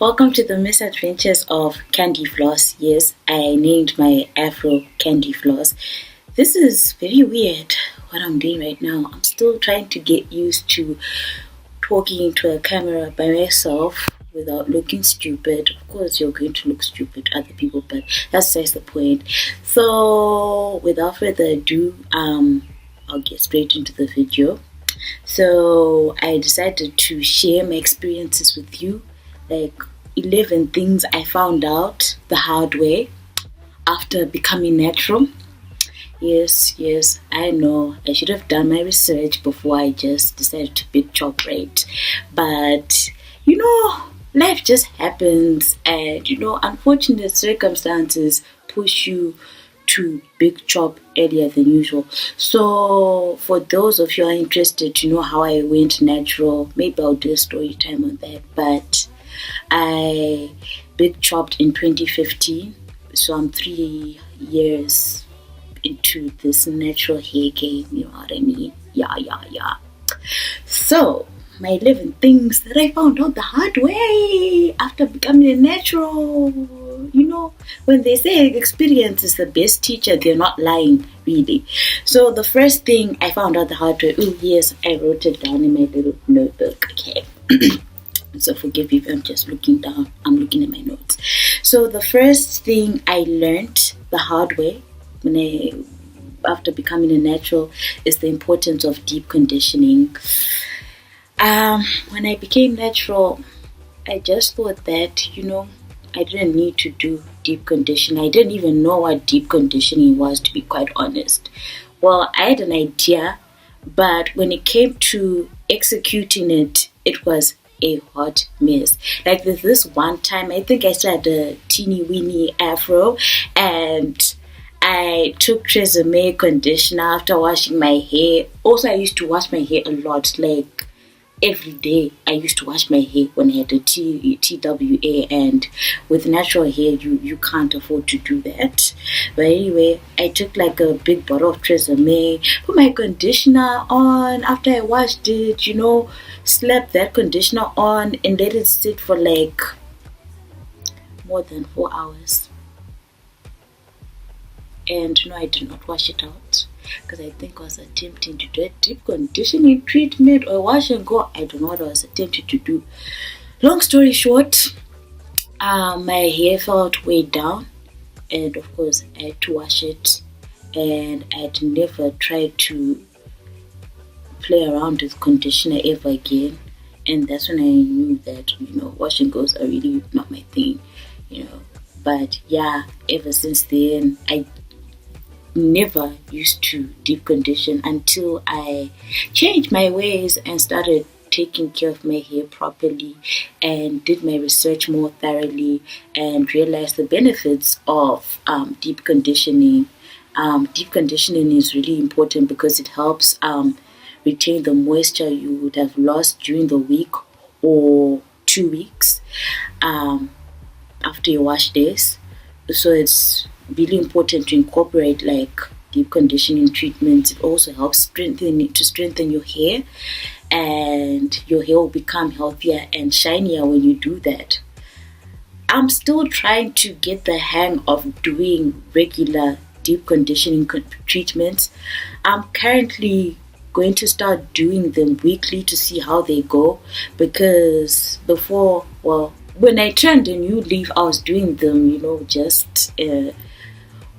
Welcome to the misadventures of Candy Floss. Yes, I named my afro Candy Floss. This is very weird what I'm doing right now. I'm still trying to get used to talking into a camera by myself without looking stupid. Of course, you're going to look stupid to other people, but that's just the point. So, without further ado, I'll get straight into the video. So, I decided to share my experiences with you, like 11 things I found out the hard way after becoming natural. Yes, I know. I should have done my research before I just decided to big chop, right? But, life just happens, and, unfortunate circumstances push you to big chop earlier than usual. So, for those of you who are interested to know how I went natural, maybe I'll do a story time on that. But I big chopped in 2015, so I'm 3 years into this natural hair game, you know what I mean? Yeah. So, my 11 things that I found out the hard way after becoming a natural. When they say experience is the best teacher, they're not lying, really. So, the first thing I found out the hard way, yes, I wrote it down in my little notebook, okay? So forgive me if I'm just looking down. I'm looking at my notes. So the first thing I learned the hard way after becoming a natural is the importance of deep conditioning. When I became natural, I just thought that, I didn't need to do deep conditioning. I didn't even know what deep conditioning was, to be quite honest. Well, I had an idea, but when it came to executing it, it was a hot mess. Like this one time, I think I still had a teeny weeny afro, and I took Tresemme conditioner after washing my hair. Also, I used to wash my hair a lot, like every day. I used to wash my hair when I had a TWA, and with natural hair, you can't afford to do that. But anyway, I took like a big bottle of Tresemme, put my conditioner on. After I washed it, slapped that conditioner on and let it sit for like more than 4 hours. And I did not wash it out because I think I was attempting to do a deep conditioning treatment or wash and go. I don't know what I was attempting to do. Long story short, my hair felt way down, and of course I had to wash it, and I'd never tried to play around with conditioner ever again. And that's when I knew that wash and goes are really not my thing. But yeah, ever since then I never used to deep condition until I changed my ways and started taking care of my hair properly and did my research more thoroughly and realized the benefits of deep conditioning. Deep conditioning is really important because it helps retain the moisture you would have lost during the week or 2 weeks after your wash days. So it's really important to incorporate like deep conditioning treatments. It also helps strengthen your hair, and your hair will become healthier and shinier when you do that. I'm still trying to get the hang of doing regular deep conditioning treatments. I'm currently going to start doing them weekly to see how they go, because before, when I turned a new leaf, I was doing them, just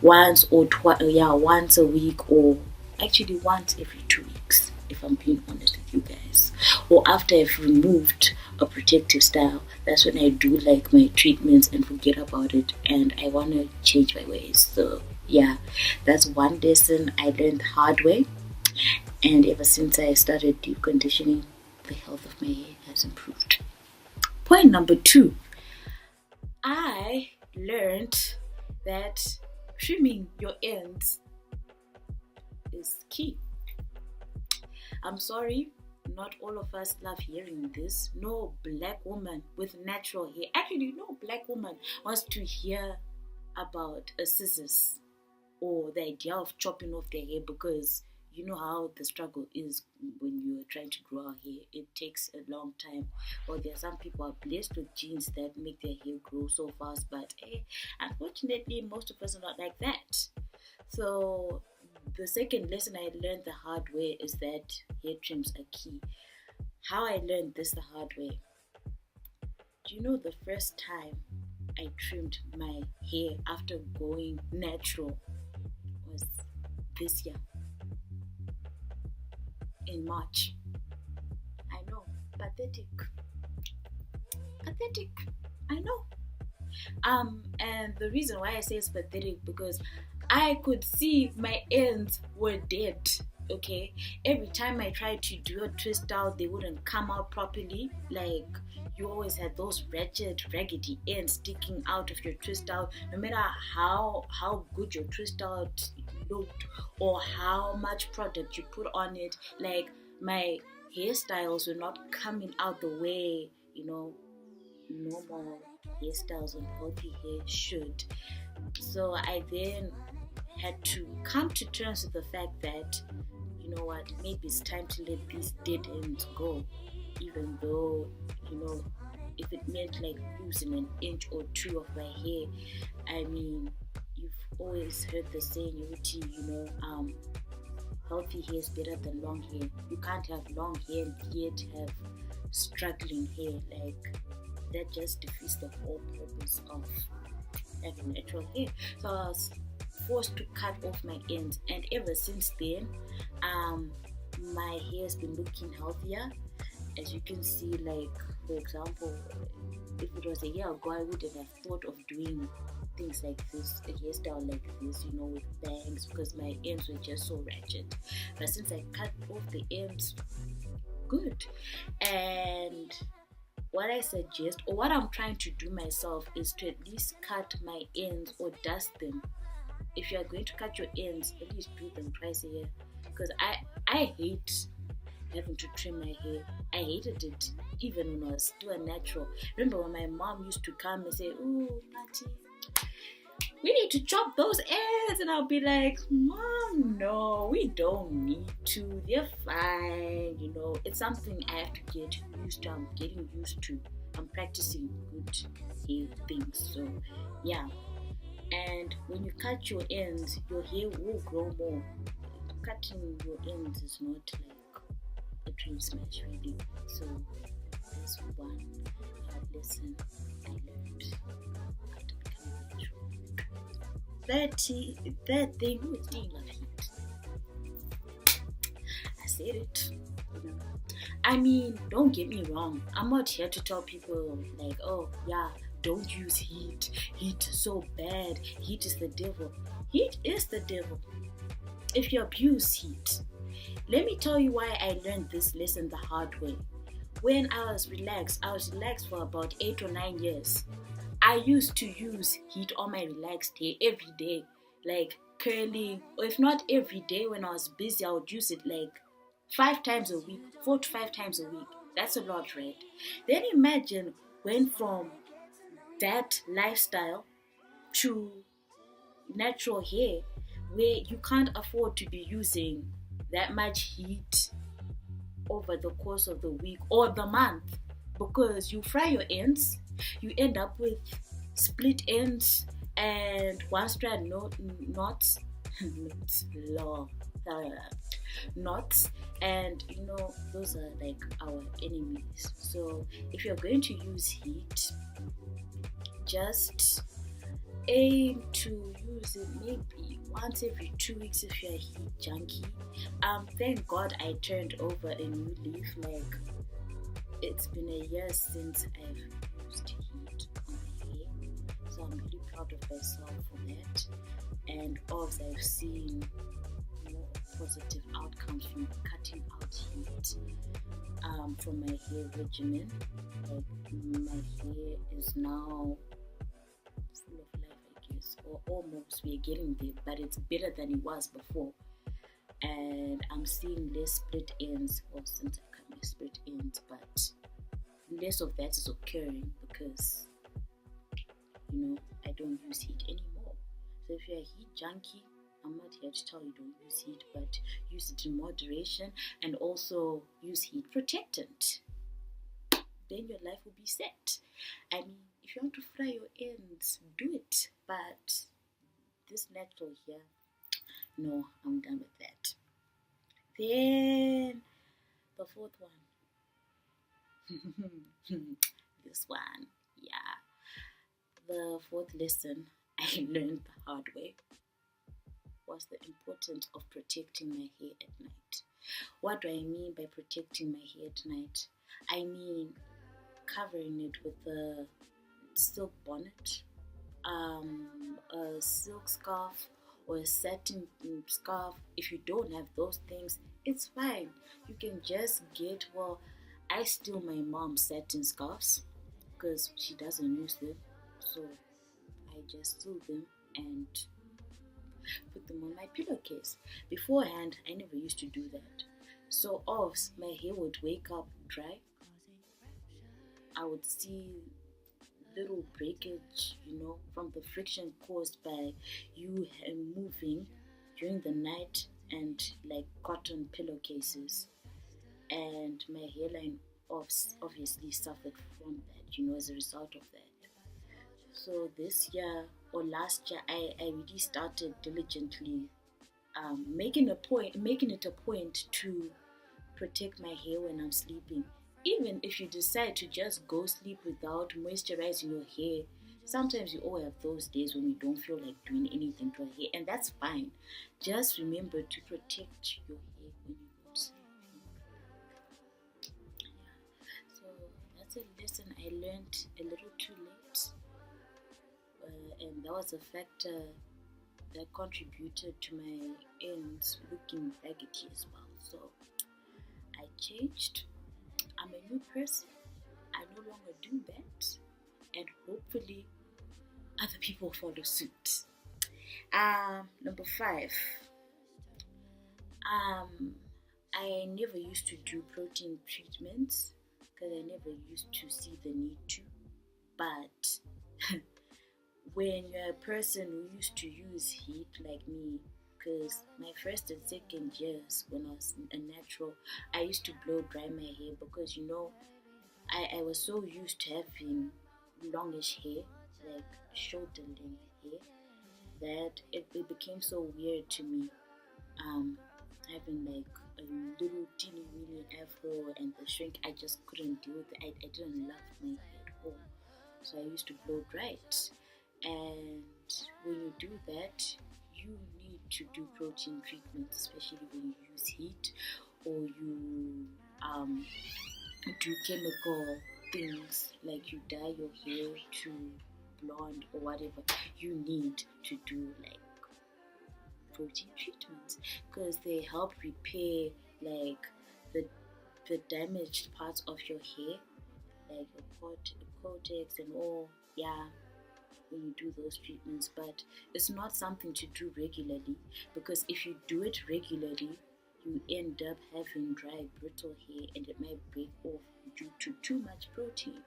once a week, or actually once every 2 weeks, if I'm being honest with you guys. Or after I've removed a protective style, that's when I do like my treatments and forget about it, and I want to change my ways. So yeah, that's one lesson I learned the hard way, and ever since I started deep conditioning, the health of my hair has improved. Point number 2, I learned that trimming your ends is key. I'm sorry, not all of us love hearing this. No black woman with natural hair, actually no black woman wants to hear about a scissors or the idea of chopping off their hair, because you know how the struggle is when you're trying to grow our hair. It takes a long time. Or there are some people are blessed with genes that make their hair grow so fast, but unfortunately, most of us are not like that. So the second lesson I learned the hard way is that hair trims are key. How I learned this the hard way. Do you know the first time I trimmed my hair after going natural was this year in March? I know, pathetic. Pathetic. I know. And the reason why I say it's pathetic because I could see my ends were dead. Okay, every time I tried to do a twist out, they wouldn't come out properly. Like you always had those wretched, raggedy ends sticking out of your twist out. No matter how good your twist out looked or how much product you put on it, like my hairstyles were not coming out the way normal hairstyles and healthy hair should. So I then had to come to terms with the fact that, you know what, maybe it's time to let these dead ends go. Even though, if it meant like losing an inch or two of my hair, I mean, you've always heard the saying, healthy hair is better than long hair. You can't have long hair and yet have struggling hair. Like, that just defeats the whole purpose of having natural hair. So I was forced to cut off my ends, and ever since then, my hair has been looking healthier. As you can see, like for example, if it was a year ago, I wouldn't have thought of doing things like this, a hairstyle like this, with bangs, because my ends were just so ratchet. But since I cut off the ends, good. And what I suggest, or what I'm trying to do myself, is to at least cut my ends or dust them. If you are going to cut your ends, at least do them twice a year. Because I hate having to trim my hair. I hated it even when I was still a natural. Remember when my mom used to come and say, "Ooh, Patty, we need to chop those ends," and I'll be like, "Mom, no, we don't need to. They're fine." It's something I have to get used to. I'm getting used to. I'm practicing good hair things. So, yeah. And when you cut your ends, your hair will grow more. Cutting your ends is not like a dream smash, really. So, that's one hard lesson I learned after becoming natural. That thing with being of heat. I said it. I mean, don't get me wrong. I'm not here to tell people like, oh yeah, don't use heat. Heat is so bad. Heat is the devil. Heat is the devil if you abuse heat. Let me tell you why I learned this lesson the hard way. When I was relaxed for about 8 or 9 years. I used to use heat on my relaxed hair every day, like curling, or if not every day when I was busy, I would use it like 5 times a week, 4 to 5 times a week. That's a lot, right? Then imagine went from that lifestyle to natural hair where you can't afford to be using that much heat over the course of the week or the month, because you fry your ends, you end up with split ends and one strand knots, knots, and those are like our enemies. So if you're going to use heat, just aim to use it maybe once every 2 weeks if you're a heat junkie. Thank God I turned over a new leaf. Like, it's been a year since I've used heat on my hair, so I'm really proud of myself for that. And also I've seen more positive outcomes from cutting out heat from my hair regimen. Like, my hair is now full of life, I guess, or almost. We're getting there, but it's better than it was before. And I'm seeing less split ends, or since I cut my split ends, but less of that is occurring because I don't use heat anymore. So if you're a heat junkie, I'm not here to tell you don't use heat, but use it in moderation, and also use heat protectant. Then your life will be set. I mean, if you want to fry your ends, do it. But this natural here, no, I'm done with that. Then the fourth one. This one, yeah. The fourth lesson I learned the hard way was the importance of protecting my hair at night. What do I mean by protecting my hair at night? I mean covering it with a silk bonnet, a silk scarf, or a satin scarf. If you don't have those things, it's fine. You can just get, well, I steal my mom's satin scarves because she doesn't use them. So I just steal them and put them on my pillowcase. Beforehand, I never used to do that. So my hair would wake up dry. I would see little breakage, from the friction caused by you moving during the night and like cotton pillowcases. And my hairline obviously suffered from that, as a result of that. So this year or last year, I really started diligently making it a point to protect my hair when I'm sleeping. Even if you decide to just go sleep without moisturizing your hair, sometimes you all have those days when you don't feel like doing anything to your hair, and that's fine. Just remember to protect your hair when you go to sleep. Yeah. So that's a lesson I learned a little too late, and that was a factor that contributed to my ends looking raggedy as well. So I changed. I'm a new person. I no longer do that, and hopefully other people follow suit. Number 5. I never used to do protein treatments because I never used to see the need to. But when you're a person who used to use heat like me, because my first and second years when I was a natural, I used to blow dry my hair because I was so used to having longish hair, like shoulder length hair, that it became so weird to me, having like a little teeny weeny afro and the shrink. I just couldn't deal with it. I didn't love my hair at all, so I used to blow dry it. And when you do that, you need to do protein treatments, especially when you use heat or you do chemical things like you dye your hair to blonde or whatever. You need to do like protein treatments because they help repair like the damaged parts of your hair, like your cortex and all. Yeah, when you do those treatments, but it's not something to do regularly, because if you do it regularly, you end up having dry, brittle hair, and it might break off due to too much protein.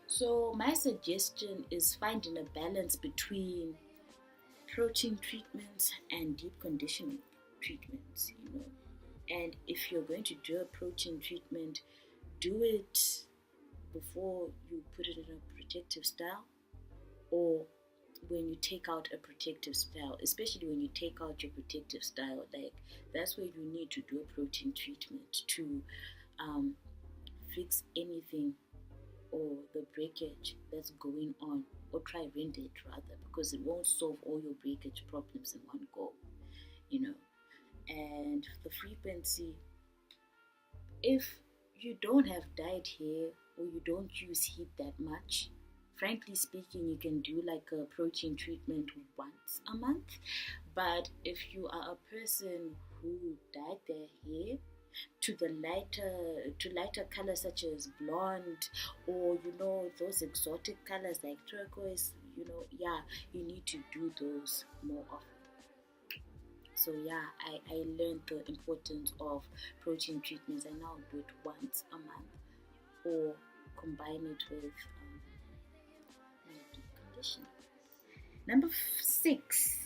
So my suggestion is finding a balance between protein treatments and deep conditioning treatments, And if you're going to do a protein treatment, do it before you put it in a protective style, or when you take out a protective style, especially when you take out your protective style, like that's where you need to do a protein treatment to fix anything or the breakage that's going on, or try render it rather, because it won't solve all your breakage problems in one go, And the frequency, if you don't have dyed hair or you don't use heat that much, frankly speaking, you can do like a protein treatment once a month. But if you are a person who dyed their hair to lighter colors such as blonde, or those exotic colors like turquoise, you need to do those more often. So I learned the importance of protein treatments. I now do it once a month, or combine it with deep conditioning. Number 6.